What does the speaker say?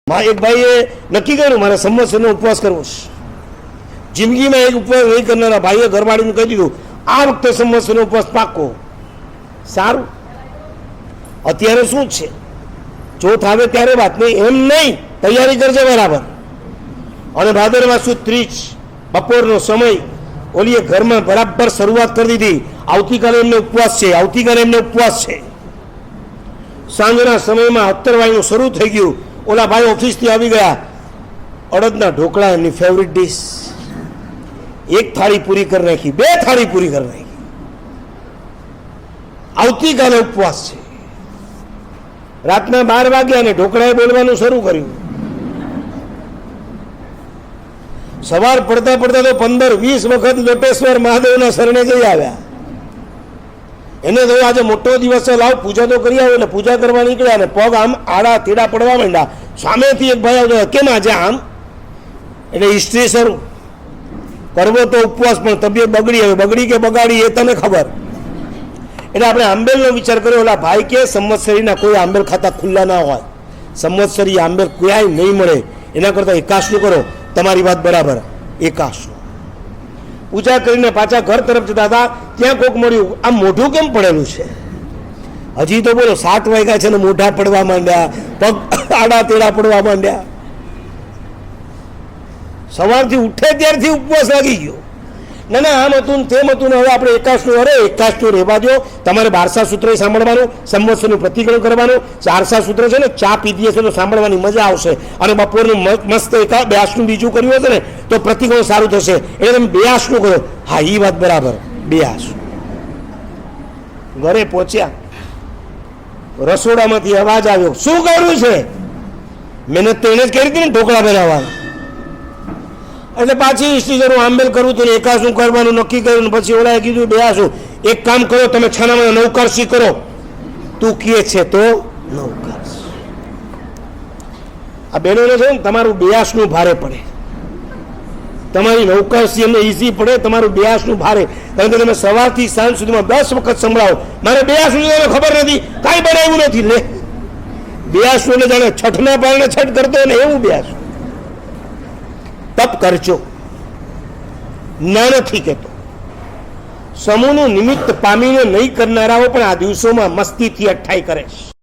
એક ભાઈએ નક્કી કર્યું મારે સંવત્સરનો ઉપવાસ કરવો છે. જિંદગીમાં એક ઉપવાસ નહીં કરનારા ભાઈએ ઘરવાળીને કહી દીધું આ વખતે સંવત્સરનો ઉપવાસ પાકો. સારું, અત્યારે શું છે, ચોથ આવે ત્યારે વાત નહીં, એમ નહીં, તૈયારી કરજે બરાબર. અને ભાદરવા સુદ 30 બપોરનો સમય ઓલીએ ઘરમાં બરાબર શરૂઆત કરી દીધી. આવતીકાલે એમને ઉપવાસ છે, આવતીકાલે એમને ઉપવાસ છે. સાંજના સમયમાં અત્તરવાયનું શરૂ થઈ ગયું. ઓલા ભાઈ ઓફિસથી આવી ગયા, અડદના ઢોકળા એમની ફેવરિટ ડીશ. એક થાળી પૂરી કરી નાખી, 2 થાળી પૂરી કરી નાખી. આવતીકાલે ઉપવાસ છે. રાતના 12 વાગ્યા અને ઢોકળાએ બોલવાનું શરૂ કર્યું. સવાર પડતા પડતા તો 15-20 વખત લોટેશ્વર મહાદેવના શરણે જઈ આવ્યા. એને તો આજે મોટો દિવસ છે, લાવ પૂજા તો કરી આવે. એટલે પૂજા કરવા નીકળ્યા ને પગ આમ આડા તેડા પડવા માંડ્યા. સામેથી એક ભાઈ આવતો, કેમ આજે આમ? એટલે હિસ્ટ્રી શરૂ કરવો તો ઉપવાસ, પણ તબિયત બગડી. હવે બગડી કે બગાડી એ તને ખબર. એટલે આપણે આંબેલનો વિચાર કર્યો. ઓલા ભાઈ કે સંવત્સરીના કોઈ આંબેલ ખાતા ખુલ્લા ના હોય, સંવત્સરી આંબેલ ક્યાંય નહીં મળે, એના કરતાં એકાશનું કરો. તમારી વાત બરાબર, એકાશનું. પૂજા કરીને પાછા ઘર તરફ જતા હતા, ત્યાં કોક મળ્યું, આ મોઢું કેમ પડેલું છે? હજી તો બોલો 7 વાગ્યા છે ને મોઢા પડવા માંડ્યા, પગ આડા તેડા પડવા માંડ્યા. સવારથી ઉઠે ત્યારથી ઉપવાસ લાગી ગયો. ના ના, આમ હતું ને તેમ હતું ને. હવે આપણે એકાશનું, અરે એકાશનું રહેવા દો. તમારે 12 સૂત્ર સાંભળવાનું, સંવત્સરનું પ્રતિક્રમણ કરવાનું. 4 સૂત્ર છે ને, ચા પીધી હશે તો સાંભળવાની મજા આવશે. અને બપોરનું મસ્ત 82 બીજું કર્યું હશે ને તો પ્રતિક્રમણ સારું થશે. એટલે તમે 82 કરો. હા, એ વાત બરાબર, 82. ઘરે પહોંચ્યા, રસોડામાંથી અવાજ આવ્યો, શું કરવું છે? મહેનત તો એને જ કરી હતી ને ઢોકળા બનાવવાનું. એટલે પાછી હિસ્ટ્રી કરું, આંબેલ કરવું તો એકાશું કરવાનું નક્કી કર્યું. પછી ઓલાએ કીધું 82. એક કામ કરો, તમે છાનામાં નવકારસી કરો. તું કહે છે તો નવકારસી. આ બહેનોને છે ને, તમારું 82 ભારે પડે. તમારી નવકારસી એમને ઈઝી પડે, તમારું 82 ભારે. કારણ કે તમે સવારથી સાંજ સુધીમાં 10 વખત સંભળાવો, મારે 82 તમને ખબર નથી, કાંઈ બનાવ્યું નથી. લે 82 એટલે જાણે છઠના પારણે છઠ કરતો ને એવું 82. તપ કરજો, ના નથી કહેતો. સમૂહનું નિમિત્ત પામીને નહીં કરનારાઓ પણ આ દિવસોમાં મસ્તીથી અઠ્ઠાઈ કરે છે.